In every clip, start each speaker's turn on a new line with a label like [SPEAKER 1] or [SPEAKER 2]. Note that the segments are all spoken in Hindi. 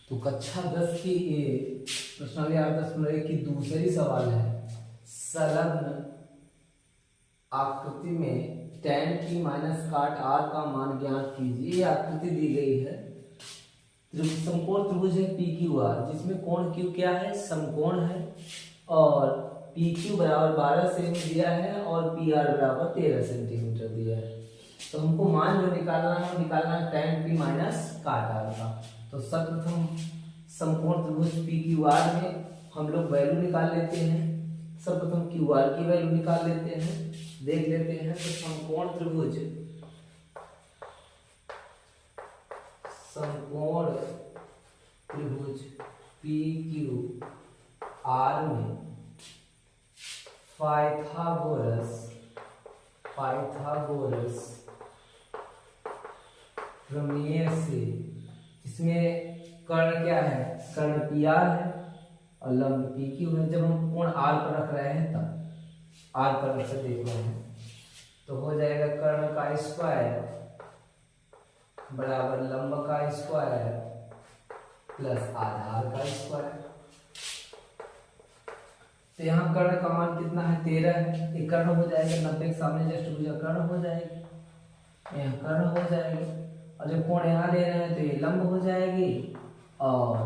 [SPEAKER 1] तो कक्षा 10 की ये प्रश्नावली 8.1 की दूसरी सवाल है। संलग्न आकृति में tan p माइनस काट r का मान ज्ञात कीजिए। ये आकृति दी गई है, समकोण त्रिभुज है PQR, जिसमें कोण Q क्या है, समकोण है, और PQ बराबर 12 सेमी दिया है और PR बराबर 13 सेंटीमीटर दिया है। तो हमको मान जो निकालना है tan p माइनस काट r का। तो सर्वप्रथम समकोण त्रिभुज PQR में हम लोग वैल्यू निकाल लेते हैं। सर्वप्रथम QR की वैल्यू निकाल लेते हैं, देख लेते हैं। तो समकोण त्रिभुज PQR में पाइथागोरस प्रमेय से, इसमें कर्ण क्या है, कर्ण PR है और लंब PQ है। जब हम कोण R पर रख रहे हैं तब R पर रख कर देख रहे हैं तो हो जाएगा कर्ण का स्क्वायर बराबर लंब का स्क्वायर प्लस आधार का स्क्वायर। तो यहाँ कर्ण का मान कितना है, 13 है। ये कर्ण हो जाएगा, 90 के सामने जस्ट भुजा कर्ण हो जाएगी, यहाँ कर्ण हो जाएगी। और जब कोण यहाँ ले रहे हैं तो ये लंब हो जाएगी और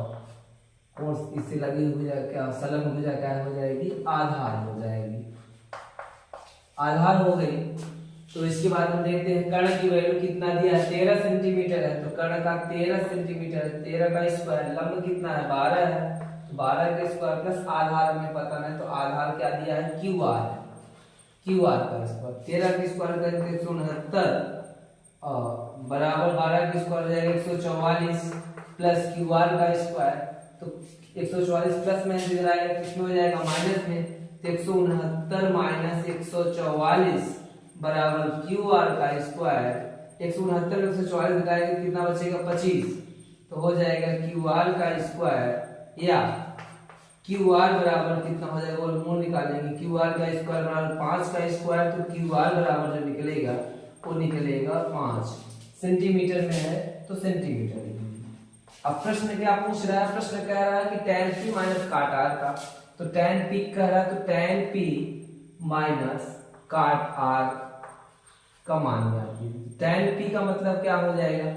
[SPEAKER 1] कोण इससे लगी हुई क्या, संलग्न भुजा क्या हो जाएगी, आधार हो जाएगी। आधार हो गई। तो इसके बाद हम देखते हैं कर्ण की वैल्यू कितना दिया है, 13 सेंटीमीटर है। तो कर्ण का 13 सेंटीमीटर, 13 का स्क्वायर, लंब कितना है, 12 है। तो 12 का स्क्वायर प्लस आधार हमें पता नहीं, तो आधार क्या दिया है, QR है। QR का स्क्वायर 13 का स्क्वायर करेंगे 169 और बराबर 12 का स्क्वायर हो जाएगा 144 प्लस QR का स्क्वायर। तो 144 प्लस में दिख रहा है, किसमें हो जाएगा, माइनस में। 169 माइनस 144 बराबर QR का स्क्वायर। 169 में 144 घटाएंगे कितना बचेगा, 25। तो हो जाएगा QR का स्क्वायर या QR बराबर कितना हो जाएगा, वर्गमूल निकालेंगे। QR का स्क्वायर बराबर 5 का स्क्वायर। तो QR बराबर जो निकलेगा वो निकलेगा 5 सेंटीमीटर में है तो सेंटीमीटर। अब प्रश्न क्या पूछ रहा है, प्रश्न कह रहा है कि tan p माइनस काट r का। तो tan p कह रहा है, तो tan p माइनस काट r का मान ज्ञात कीजिए। tan p का मतलब क्या हो जाएगा,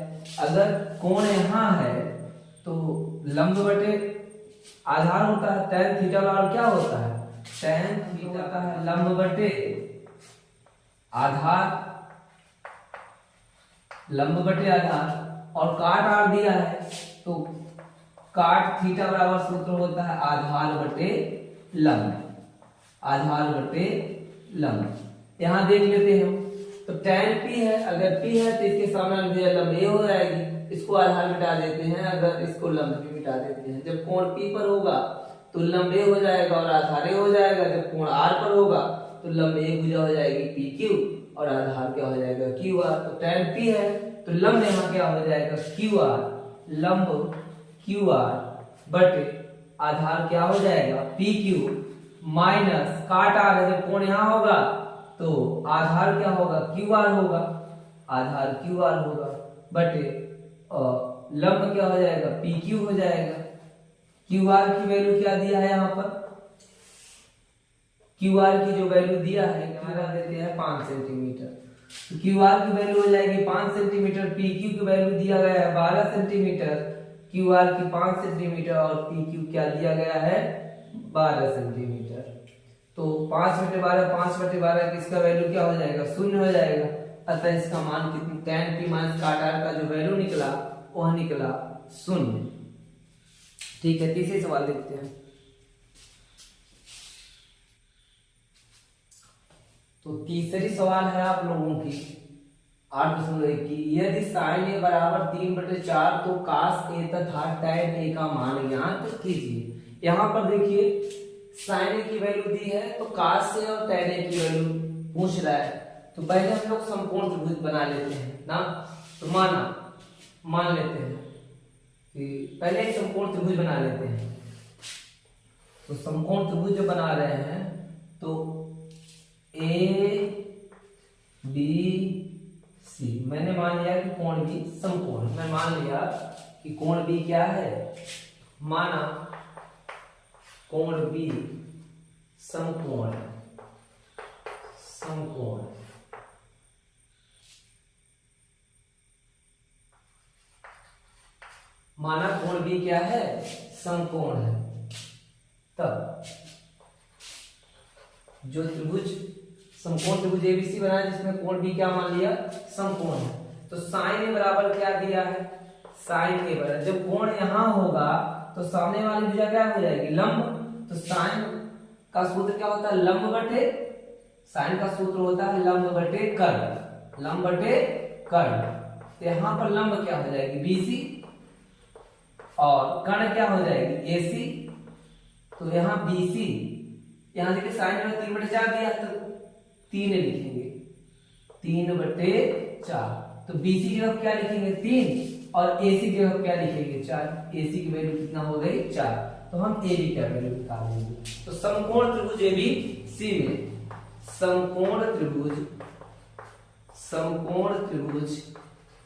[SPEAKER 1] अगर कोण यहाँ है तो लंब बटे आधार होता है। tan थीटा और क्या होता है, tan थीटा का है लंब बटे आधार, लंब बटे आधार। और काट r दिया है तो काट थीटा बराबर सूत्र होता है आधार बटे लंब, आधार बटे लंब। यहां देख लेते हैं। तो tan p है, अगर p है तो इसके सामने लंब a हो जाएगी, इसको आधार मिटा देते हैं, अगर इसको लंब भी मिटा देते हैं। जब कोण p पर होगा तो लंब a हो जाएगा और आधार a हो जाएगा। जब कोण r पर होगा तो लंब a भुजा हो जाएगी PQ और आधार क्या हो जाएगा, QR। तो tan p है तो लंब यहाँ क्या हो जाएगा, QR, लंब QR बटे आधार क्या हो जाएगा, PQ माइनस काट r है। जब कोण यहाँ होगा तो आधार क्या होगा, QR होगा, आधार QR होगा बटे लंब क्या हो जाएगा, PQ हो जाएगा। QR की वैल्यू क्या दिया है यहाँ पर, QR की जो वैल्यू दिया है क्या देते हैं, 5 सेंटीमीटर। तो QR की वैल्यू हो जाएगी 5 सेंटीमीटर। PQ की वैल्यू दिया गया है 12 सेंटीमीटर, QR की 5 सेंटीमीटर और PQ क्या दिया गया है, 12 सेंटीमीटर। तो 5 बटे 12, 5 बटे 12 किसका वैल्यू क्या हो जाएगा, 0 हो जाएगा। अतः इसका मान कितनी, tan p माइनस काट r का जो वैल्यू निकला वह निकला 0। ठीक है, तीसरे सवाल देखते हैं। तो तीसरी सवाल है आप लोगों की 8.1 की, यदि sin a बराबर 3/4 तो cos a तथा tan a का मान ज्ञात कीजिए। यहाँ पर देखिए sin a की वैल्यू दी है तो cos a और tan a की वैल्यू पूछ रहा है। तो पहले हम लोग समकोण त्रिभुज बना लेते हैं ना। तो मान लेते हैं कि पहले एक समकोण त्रिभुज बना लेते हैं। तो समकोण त्रिभुज जो बना रहे हैं तो A B C, मैंने मान लिया कि कोण भी समकोण, मैं मान लिया कि कोण बी क्या है, माना कोण बी समकोण है, समकोण माना कोण बी क्या है, समकोण है, तब जो त्रिभुज समकोण त्रिभुज एबीसी बना है जिसमें कोण बी क्या मान लिया, समकोण है, तो साइन ए बराबर क्या दिया है, साइन ए बराबर, जब कोण यहां होगा तो सामने वाली भुजा क्या हो जाएगी, लंब, तो साइन का सूत्र क्या होता है, लंब बटे, साइन का सूत्र होता है लंब बटे कर्ण, लंब बटे कर्ण, तो यहां पर लंब क्या हो जाएगी, बीसी, और कर्ण क्या हो जाएगी, एसी, तो यहाँ बीसी, यहाँ देखिए साइन में 3/4 दिया तो 3 लिखेंगे, 3/4, तो बीसी की जगह क्या लिखेंगे 3, और एसी की जगह क्या लिखेंगे 4, एसी की वैल्यू कितना हो गई 4, तो हम ए बी का वैल्यू निकालेंगे। तो समकोण त्रिभुज ए बी सी में, समकोण त्रिभुज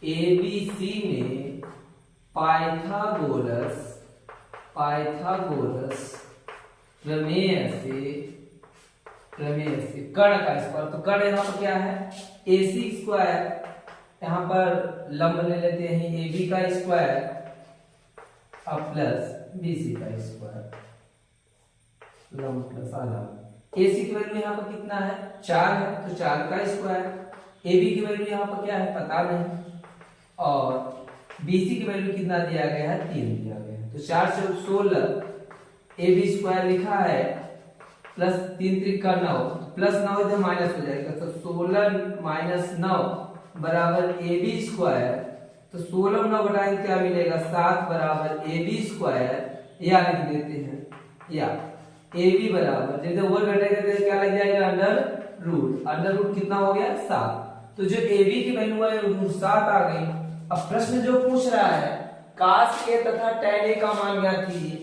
[SPEAKER 1] ए बी सी में पाइथागोरस प्रमेय से कर्ण का स्क्वायर, तो कर्ण यहाँ पर क्या है, AC स्क्वायर, यहाँ पर लंब ले लेते हैं AB का स्क्वायर और प्लस BC का स्क्वायर, लंब प्लस आधा, AC की वैल्यू यहाँ पर कितना है 4 है, तो 4 का स्क्वायर, AB की वैल्यू यहाँ पर क्या है पता नहीं, और BC की वैल्यू कितना दिया गया है 3 दिया गया है, तो 4 से 16, AB स्क्वायर लिखा है प्लस 3 3 का 9, प्लस 9 इधर माइनस हो जाएगा, तो 16 माइनस 9 बराबर AB स्क्वायर, तो 16 9 घटाएंगे क्या मिलेगा 7 बराबर AB स्क्वायर, या लिख देते हैं, या AB बराबर जैसे ओवर घटेगा तो क्या लग जाएगा अंडर रूट कितना हो गया 7, तो जो AB की वैल्यू है रूट 7 आ गई। अब प्रश्न जो पूछ रहा है cos A तथा tan A का मान ज्ञात कीजिए,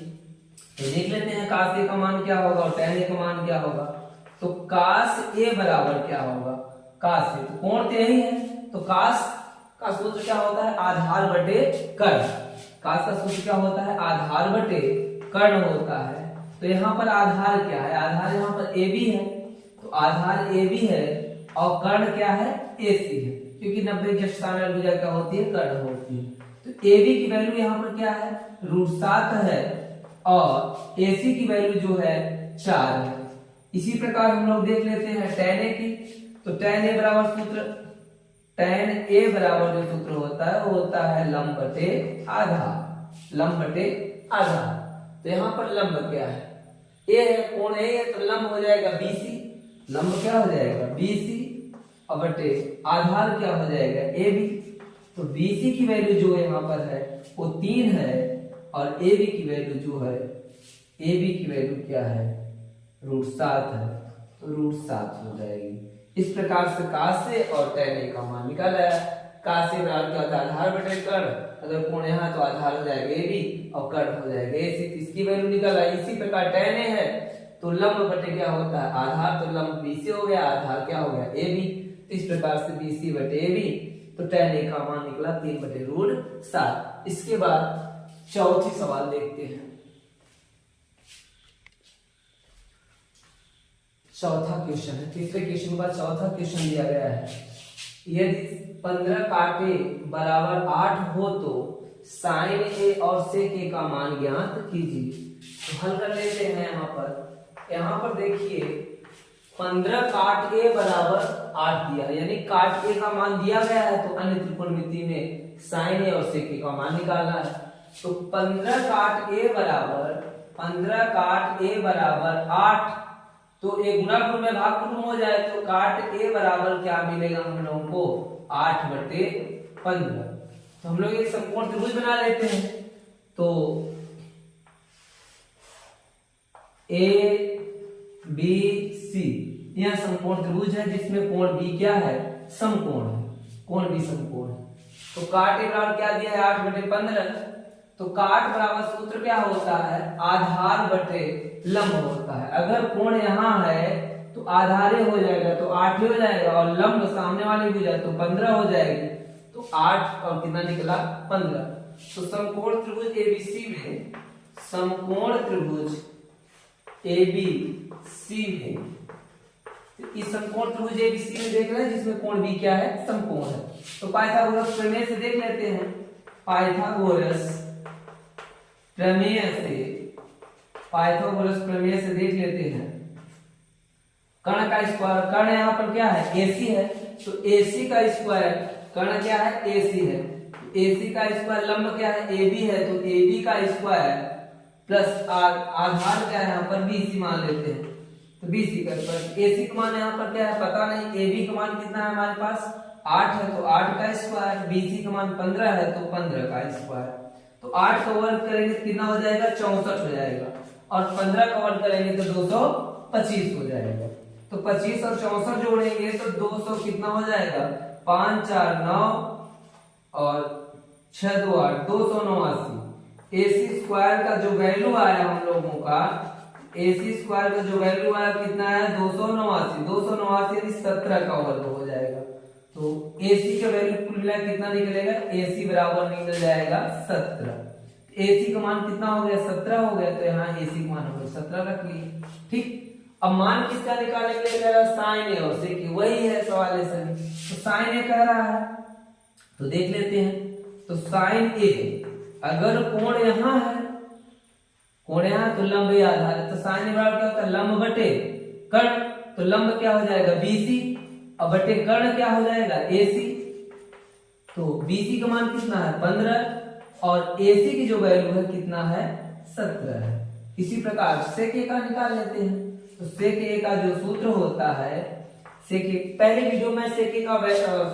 [SPEAKER 1] तो देख लेते हैं cos A का मान क्या होगा और tan A का मान क्या होगा, तो cos A बराबर क्या होगा, cos A, तो कोण तो यही है, तो cos का सूत्र क्या होता है आधार बटे कर्ण, cos का सूत्र क्या होता है आधार बटे कर्ण होता है, तो यहाँ पर आधार क्या है, आधार यहाँ पर AB है, तो आधार AB है और कर्ण क्या है AC है, क्योंकि 90 की स्थान में भुजा क्या होती है कर्ण होती है, तो AB की वैल्यू यहाँ पर क्या है √7 है और AC की वैल्यू जो है 4 है। इसी प्रकार हम लोग देख लेते हैं tan A की, तो tan A बराबर सूत्र, tan A बराबर जो सूत्र होता है वो होता है लंब बटे आधार, लंब बटे आधार, तो यहाँ पर लंब क्या है A है, कोण A है, तो लंब हो जाएगा BC, लंब क्या हो जाएगा BC और बटे आधार क्या हो जाएगा AB, तो BC की वैल्यू जो यहाँ पर है वो 3 है और AB की वैल्यू जो है AB की वैल्यू क्या है √7 है, तो √7 हो जाएगी। इस प्रकार से cos A और tan A का मान निकाला है। cos A बराबर क्या होता है आधार बटे कर्ण, अगर कोण यहाँ तो आधार हो जाएगा AB और कर्ण हो जाएगा AC, तो इसकी वैल्यू निकाला। इसी प्रकार tan A है तो लंब बटे क्या होता है आधार, तो लंब BC हो गया, आधार क्या हो गया AB, इस प्रकार से BC बटे AB, तो tan A का मान निकला 3 बटे √7। इसके बाद चौथी सवाल देखते हैं। चौथा क्वेश्चन है, तीसरे क्वेश्चन के बाद चौथा क्वेश्चन दिया गया है, यदि 15 काटे बराबर 8 हो तो साइन A और सेक A का मान ज्ञात कीजिए। तो हल कर लेते हैं। यहाँ पर देखिए 15 काट A बराबर 8 दिया, यानी काट A का मान दिया गया है, तो अन्य त्रिकोणमिति में साइन A और सेक A का मान निकालना है। तो 15 काट A बराबर 8, तो एक गुणा गुण में भाग गुण हो जाए, तो काट A बराबर क्या मिलेगा हम लोगों को 8/15। तो हम लोग एक समकोण त्रिभुज बना लेते हैं। तो ABC यह समकोण त्रिभुज है जिसमें कोण B क्या है समकोण है, कोण B समकोण है। तो काट A बराबर क्या दिया है 8/15, तो काट बराबर सूत्र क्या होता है आधार बटे लंब होता है। अगर कोण यहाँ है तो आधारे हो जाएगा, तो 8 हो जाएगा, और लंब सामने वाली भुजा तो 15 हो जाएगी, तो 8 और कितना निकला 15। तो समकोण त्रिभुज एबीसी में, समकोण त्रिभुज एबीसी में, इस समकोण त्रिभुज एबीसी में देख रहे हैं जिसमें कोण बी क्या है, समकोण है। तो पाइथागोरस प्रमेय से देख लेते हैं। पाइथागोरस प्रमेय से, पाइथागोरस प्रमेय से देख लेते हैं। कर्ण का स्क्वायर, कर्ण यहाँ पर क्या है, एसी है, तो एसी का स्क्वायर, कर्ण क्या है, एसी है, एसी का स्क्वायर, लंब क्या है, एबी है, तो एबी का स्क्वायर प्लस आधार क्या है यहाँ पर, बीसी मान लेते हैं, तो बीसी का स्क्वायर, एसी का मान यहाँ पर क्या है पता नहीं, एबी का मान कितना है हमारे पास 8 है, तो 8 का स्क्वायर, बीसी का मान 15 है, तो 15 का स्क्वायर, तो 8 का वर्ग करेंगे तो कितना हो जाएगा, 64 हो जाएगा, और 15 का वर्ग करेंगे तो 225 हो जाएगा। तो 25 और 64 जोड़ेंगे तो 200 कितना हो जाएगा, 5 4 9 और 6 2 8, 289। एसी स्क्वायर का जो वैल्यू आया हम लोगों का, एसी स्क्वायर का जो वैल्यू आया कितना है, 289, 289 यानी 17 का वर्ग हो जाएगा। तो एसी का वैल्यू कुल मिला कितना निकलेगा, एसी बराबर निकल जाएगा 17। एसी का मान कितना हो गया, 17 हो गया, तो यहाँ एसी का मान हो गया 17 रख लिए। ठीक, अब मान किसका निकालने के लिए कह रहा है, साइन ए और सेक ए, वही है सवाल है सभी। तो साइन ए कह रहा है तो देख लेते हैं। तो साइन ए, अगर कोण यहाँ है, कोण यहाँ, तो लंब या आधार है, तो साइन ए बराबर क्या होता है, लंब बटे कर्ण, तो लंब क्या हो जाएगा, बीसी, और बटे कर्ण क्या हो जाएगा, एसी। तो बीसी का मान कितना है, 15, और एसी की जो वैल्यू है कितना है, 17 है। इसी प्रकार सेक ए का निकाल लेते हैं। तो सेक ए का जो सूत्र होता है, सेक ए, पहले वीडियो में सेक ए का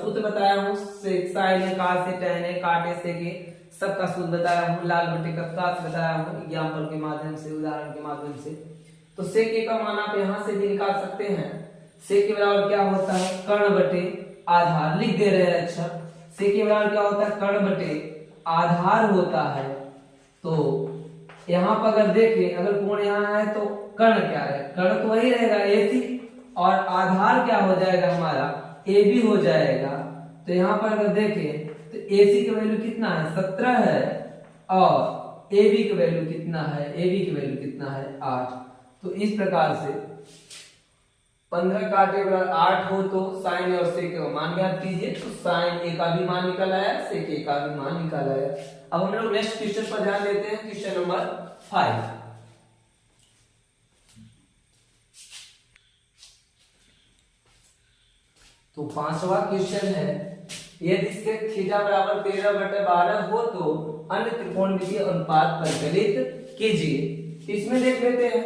[SPEAKER 1] सूत्र बताया हूँ, साइन ए, काट से, टैन ए, काट ए, सेक ए, सबका सूत्र बताया हूँ, लाल बटे कक्का से बताया हूँ एग्जाम्पल के माध्यम से, उदाहरण के माध्यम से। तो सेक ए का मान आप यहाँ से भी निकाल सकते हैं। सेक ए बराबर क्या होता है, कर्ण बटे आधार, लिख दे रहे हैं अच्छा। सेक ए बराबर क्या होता है, कर्ण बटे आधार होता है। तो यहाँ पर अगर देखें, अगर कोण यहाँ है तो कर्ण क्या है, कर्ण तो वही रहेगा एसी, और आधार क्या हो जाएगा हमारा, ए बी हो जाएगा। तो यहाँ पर अगर देखें तो एसी का वैल्यू कितना है, 17 है, और ए बी का वैल्यू कितना है, ए बी का वैल्यू कितना है, 8। तो इस प्रकार से 15 काटे बराबर 8 हो तो साइन ए और सेक ए का मान ज्ञात कीजिए। तो साइन ए का भी मान निकल आया, सेक ए का भी मान निकल आया। अब हम लोग नेक्स्ट क्वेश्चन पर ध्यान देते हैं, क्वेश्चन नंबर 5। तो 5वां क्वेश्चन है, यदि सेक थीटा बराबर 13/12 हो तो अन्य त्रिकोणमितीय अनुपात परिकलित कीजिए। इसमें देख लेते हैं,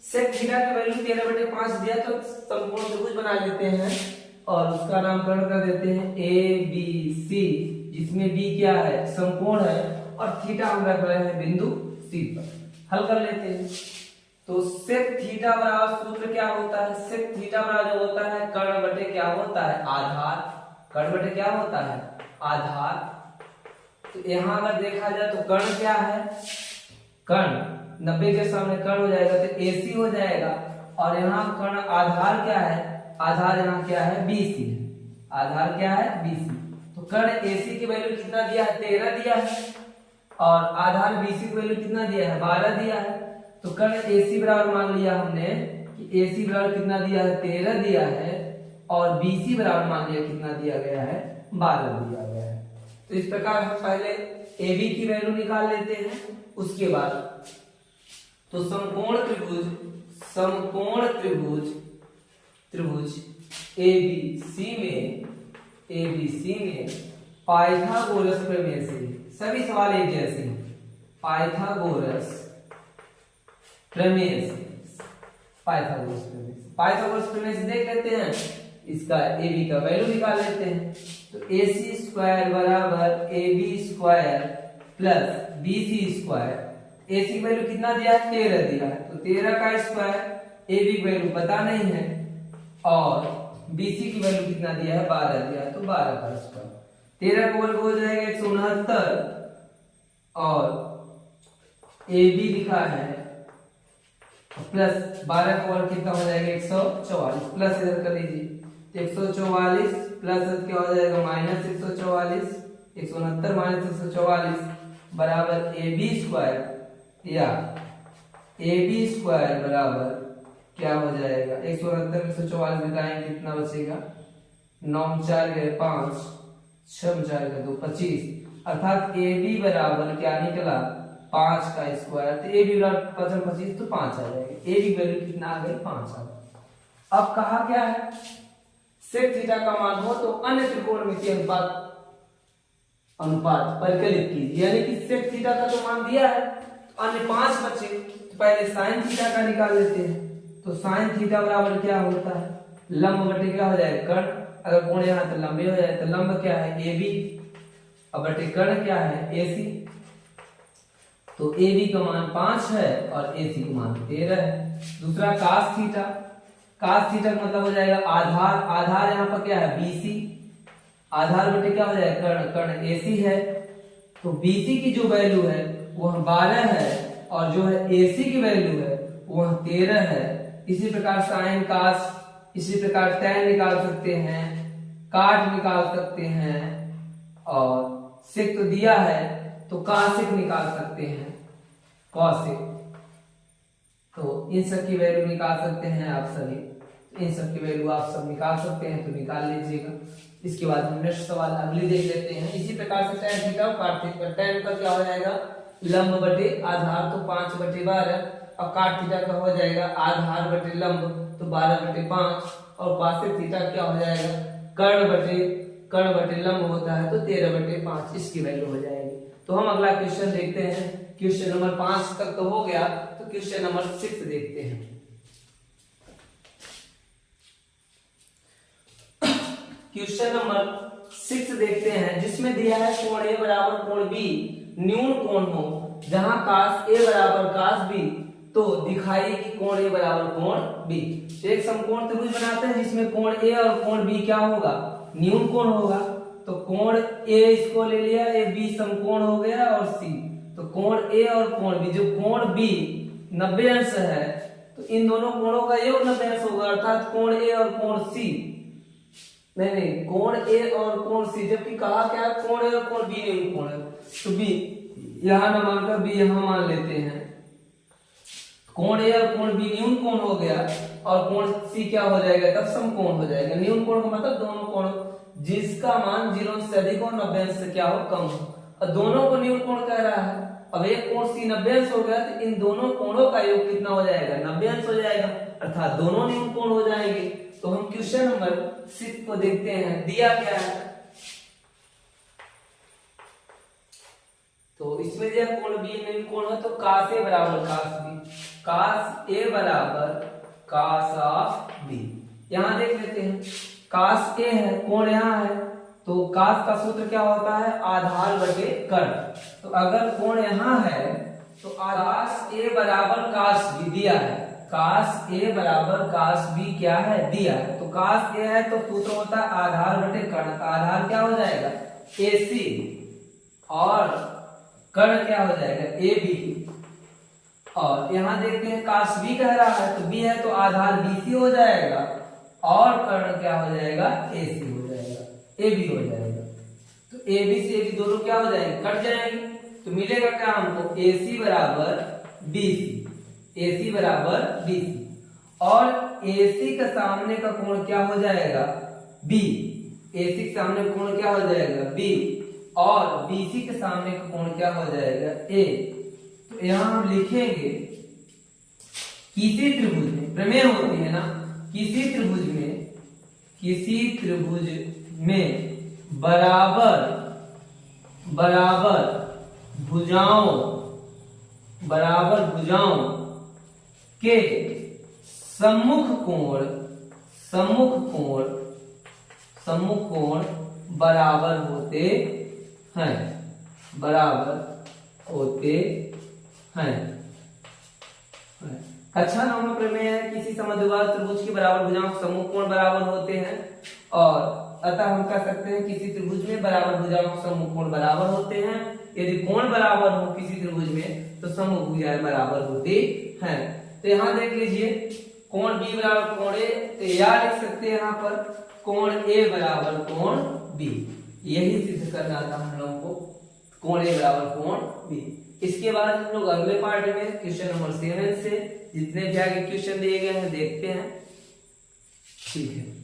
[SPEAKER 1] सेक थीटा की वैल्यू 13/5 दिया, तो समकोण त्रिभुज बना लेते हैं और उसका नामकरण कर देते हैं ए बी सी, जिसमें बी क्या है, समकोण है, और थीटा हम रख रहे हैं बिंदु सी पर। हल कर लेते हैं। तो सेक थीटा बराबर सूत्र क्या होता है, सेक थीटा बराबर जो होता है, कर्ण बटे क्या होता है, आधार, कर्ण बटे क्या होता है, आधार। तो यहाँ अगर देखा जाए तो कर्ण क्या है, कर्ण 90 के सामने कर्ण हो जाएगा तो एसी हो जाएगा, और यहाँ कर्ण आधार क्या है, आधार यहाँ क्या है, बीसी है, आधार क्या है, बीसी। तो कर्ण एसी की वैल्यू कितना दिया है, 13 दिया है, और आधार बीसी की वैल्यू कितना दिया है, 12 दिया है। तो कर्ण एसी बराबर मान लिया हमने कि एसी बराबर कितना दिया है, 13 दिया है, और बीसी बराबर मान लिया कितना दिया गया है, 12 दिया गया है। तो इस प्रकार हम पहले एबी की वैल्यू निकाल लेते हैं। उसके बाद तो समकोण त्रिभुज, समकोण त्रिभुज, त्रिभुज एबीसी में, एबीसी में पाइथागोरस प्रमेय से, सभी सवाल एक जैसे हैं, पाइथागोरस प्रमेय से, पाइथागोरस प्रमेय से, पाइथागोरस प्रमेय से देख लेते हैं, इसका एबी का वैल्यू निकाल लेते हैं। तो AC स्क्वायर बराबर AB square plus BC square, AC की वैल्यू कितना दिया है, 13 दिया है, तो 13 का स्क्वायर, AB की वैल्यू पता नहीं है, और BC की वैल्यू कितना दिया है, 12 दिया है, तो 12 का स्क्वायर, 13 का वर्ग हो जाएगा 169, और AB लिखा है प्लस 12 का वर्ग कितना हो जाएगा, 144, प्लस इधर कर लीजिए, 144 प्लस क्या हो जाएगा, -144, 169 -144, बराबर ए बी स्क्वायर या ए बी स्क्वायर बराबर क्या हो जाएगा 169 में से 44 घटाएंगे कितना बचेगा 9 4 गए 5 6 4 गए 2 25 अर्थात ए बी बराबर क्या निकला 5 का स्क्वायर तो ए बी बराबर 25 तो 5 आ जाएगा ए बी वैल्यू कितना आ गई 5 आ गई। अब कहा क्या है सेक थीटा का मान हो तो अन्य त्रिकोणमितीय अनुपात परिकलित कीजिए यानी कि सेक थीटा का तो मान दिया है तो अन्य 5 बचे तो पहले साइन थीटा का निकाल लेते हैं तो साइन थीटा बराबर क्या होता है लंब बटे क्या हो जाएगा कर्ण अगर कोण यहाँ तो लंबे हो जाए तो लंब क्या है ए बी और बटे कर्ण क्या है ए सी तो ए बी का मान 5 है और ए सी का मान 13 है। दूसरा कास थीटा का मतलब हो जाएगा आधार आधार यहाँ पर क्या है बी सी आधार बटे क्या हो जाएगा कर्ण कर्ण ए सी है तो बी सी की जो वैल्यू है वह 12 है और जो है ए सी की वैल्यू है वह 13 है। इसी प्रकार साइन कास इसी प्रकार tan निकाल सकते हैं काट निकाल सकते हैं और सेक तो दिया है तो कासेक निकाल सकते हैं कॉसेक तो इन सब की वैल्यू निकाल सकते हैं आप सभी इन सब की वैल्यू आप सब निकाल सकते हैं तो निकाल लीजिएगा। इसके बाद हम नेक्स्ट सवाल अगली देख लेते हैं। इसी प्रकार से tan थीटा और काट थीटा tan का क्या हो जाएगा लंब बटे आधार तो 5 बटे 12 और काट थीटा का हो जाएगा आधार बटे लंब तो 12 बटे 5 और कॉसेक थीटा क्या हो जाएगा कर्ण बटे लंब होता है तो 13 बटे 5 इसकी वैल्यू हो जाएगी। तो हम अगला क्वेश्चन देखते हैं क्वेश्चन नंबर 5 तक तो हो गया तो क्वेश्चन नंबर 6 देखते हैं। क्वेश्चन नंबर 6 देखते हैं जिसमें दिया है कोण ए बराबर कोण बी न्यून कोण हो जहां कास ए बराबर कास बी तो दिखाइए कि कोण ए बराबर कोण बी। एक समकोण त्रिभुज बनाते हैं जिसमें कोण ए और कोण बी क्या होगा न्यून कोण होगा तो कोण ए इसको ले लिया ए बी समकोण हो गया और सी तो कोण ए और कोण बी जो कोण बी 90 अंश है तो इन दोनों कोणों का योग 90 अंश होगा अर्थात कोण ए और कोण सी नहीं कोण ए और कोण सी जबकि कहा क्या है कोण ए और कोण बी न्यून कोण है तो बी यहां न मानकर बी यहां मान लेते हैं कोण ए और कोण बी न्यून कोण हो गया और कोण सी क्या हो जाएगा तब समकोण हो जाएगा। न्यून कोण का मतलब दोनों कोण जिसका मान 0 से अधिक और 90 अंश से क्या हो कम हो और दोनों को न्यून कोण कह रहा है। अब एक कोण सी 90 अंश हो गया तो इन दोनों कोणों का योग कितना हो जाएगा 90 अंश हो जाएगा अर्थात दोनों न्यून कोण हो जाएंगे। तो हम क्वेश्चन नंबर 6 को देखते हैं दिया क्या है तो इसमें दिया कोण बी न्यून कोण है तो कास ए बराबर कास बी कास ए बराबर कास ऑफ बी। यहां देख लेते हैं कास ए है कोण यहां है तो कास का सूत्र क्या होता है आधार बटे कर्ण तो अगर कोण यहां है तो कास ए बराबर कास बी दिया है कास ए बराबर कास बी क्या है दिया है तो कास ए है तो सूत्र होता है आधार बटे कर्ण का आधार क्या हो जाएगा ए सी और कर्ण क्या हो जाएगा ए बी और यहां देखते हैं कास बी कह रहा है तो बी है तो आधार बी सी हो जाएगा और कर्ण क्या हो जाएगा ए सी हो जाएगा ए बी हो जाएगा तो ए बी से ए बी दोनों क्या हो जाएंगे कट जाएंगे तो मिलेगा क्या हमको ए सी बराबर बी सी ए सी बराबर बी सी और ए सी का सामने का कोण क्या हो जाएगा बी ए सी के सामने कोण क्या हो जाएगा बी और बी सी के सामने का कोण क्या हो जाएगा ए। तो यहां हम लिखेंगे किसी त्रिभुज में प्रमेय होती है ना किसी त्रिभुज में बराबर भुजाओं के सम्मुख कोण बराबर होते हैं। कक्षा 9 में प्रमेय है किसी समद्विबाहु त्रिभुज के बराबर भुजाओं के सम्मुख कोण बराबर होते हैं और अतः हम कह सकते हैं किसी त्रिभुज में बराबर भुजाओं के सम्मुख कोण बराबर होते हैं। यदि कोण बराबर हो किसी त्रिभुज में तो सम्मुख भुजाएं बराबर होती हैं। तो यहाँ देख लीजिए कोण बी बराबर कोण ए तो या लिख सकते हैं यहाँ पर कोण ए बराबर कोण बी यही सिद्ध करना था हम लोगों को। कोण ए बराबर कोण बी। इसके बाद हम लोग अगले पार्ट में क्वेश्चन नंबर 7 से जितने भी आगे क्वेश्चन दिए गए हैं देखते हैं। ठीक है।